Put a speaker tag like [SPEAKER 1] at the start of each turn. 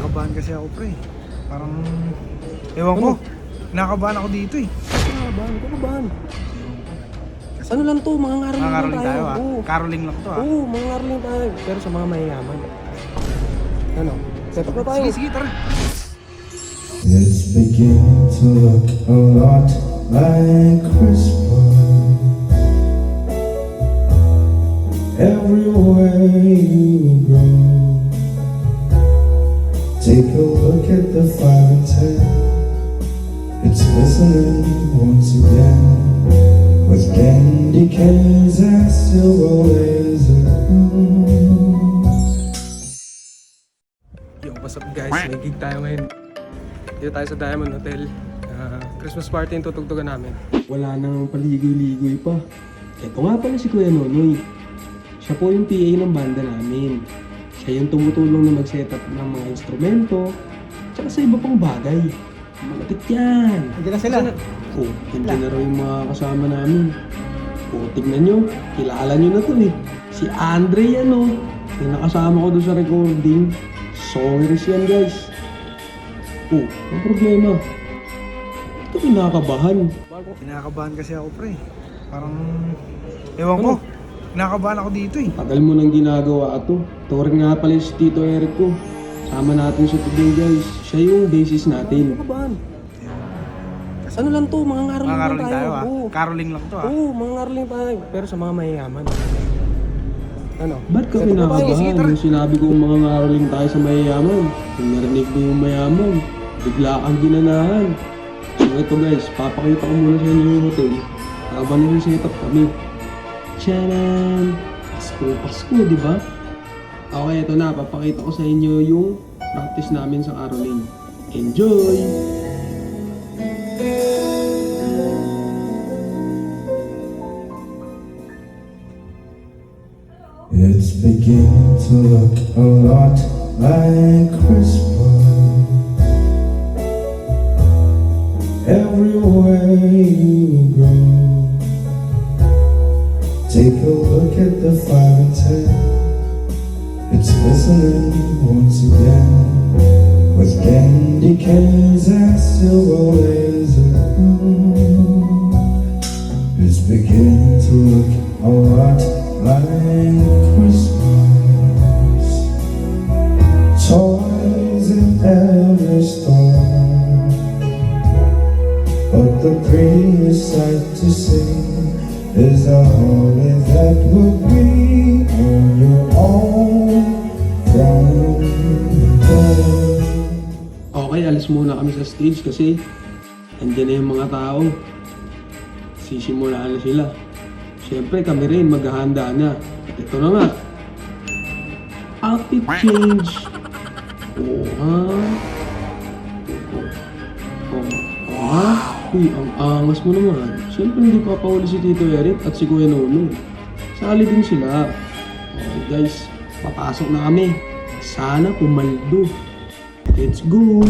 [SPEAKER 1] Kinakabahan kasi ako, pre. Parang, ewan ko, kinakabahan ako dito eh.
[SPEAKER 2] Kinakabahan. Ano lang to, mga ngaroling
[SPEAKER 1] Mga
[SPEAKER 2] lang
[SPEAKER 1] caroling tayo ah.
[SPEAKER 2] Oo.
[SPEAKER 1] Caroling lang to ah.
[SPEAKER 2] Oo, mga ngaroling tayo. Pero sa mga mayayaman. Ano? Set up na tayo.
[SPEAKER 1] Sige, tara.
[SPEAKER 3] It's beginning to look a lot like Christmas. Everywhere you go, take a look at the 5 and 10. It's listening once again, with candy canes and silver laser.
[SPEAKER 2] Yo, what's up guys? May gig tayo ngayon. Dito tayo sa Diamond Hotel. Christmas party yung tutugtugan namin. Wala nang paligoy-ligoy pa. Ito nga pala si Kuya Nonoy. Siya po yung PA ng banda namin. Siya yung tumutulong na mag-setup ng mga instrumento, tsaka sa iba pang bagay. Malapit yan!
[SPEAKER 1] Nandiyan na sila.
[SPEAKER 2] Hindi na raw yung mga kasama namin. Tignan nyo, kilala nyo na to eh. Si Andre yan oh. Yung nakasama ko doon sa recording. Songers yan guys. Ang problema. Ito kinakabahan.
[SPEAKER 1] Kinakabahan kasi ako, pre. Parang, ewan ko, kinakabahan ako dito eh.
[SPEAKER 2] Tagal mo nang ginagawa ito. Touring nga pala si Tito Eric ko. Sama natin siya today guys. Siya yung bassist natin. Ano lang to, mga ngaroling
[SPEAKER 1] Mga
[SPEAKER 2] lang
[SPEAKER 1] caroling tayo ah.
[SPEAKER 2] Oo.
[SPEAKER 1] Caroling lang to ah.
[SPEAKER 2] Oo, mga ngaroling tayo. Pero sa mga mayayaman. Ano?
[SPEAKER 1] Set
[SPEAKER 2] Ba't ka
[SPEAKER 1] up na tayo. Sige,
[SPEAKER 2] kinakabahan?
[SPEAKER 1] tara.
[SPEAKER 2] Yung sinabi kong mga ngaroling tayo sa mayayaman. Yung narinig mo yung mayaman, bigla kang ginanahan. So ito guys, papakita ko muna sa inyo yung hotel. Habang nag-setup kami. Tchanan! Pasko, di ba? Okay, ito na. Papakita ko sa inyo yung practice namin sa caroling. Enjoy!
[SPEAKER 3] It's beginning to look a lot like Christmas. Everywhere you go, take a look at the 5 and 10. It's listening once again, with candy canes and silver laser. It's beginning to look a lot like Christmas. Toys in every store, but the prettiest sight to see is the holly that will be on your own front door.
[SPEAKER 2] Okay, alis muna kami sa stage kasi andyan na yung mga tao. Sisimulaan na sila. Siyempre kami rin maghahanda na. At ito na nga. Outfit change. Uy, ang angas mo naman. Siyempre hindi papahuli si Tito Eric at si Kuya Nono. Sali din sila. Okay guys, papasok na kami. Sana pumaldo. Let's go!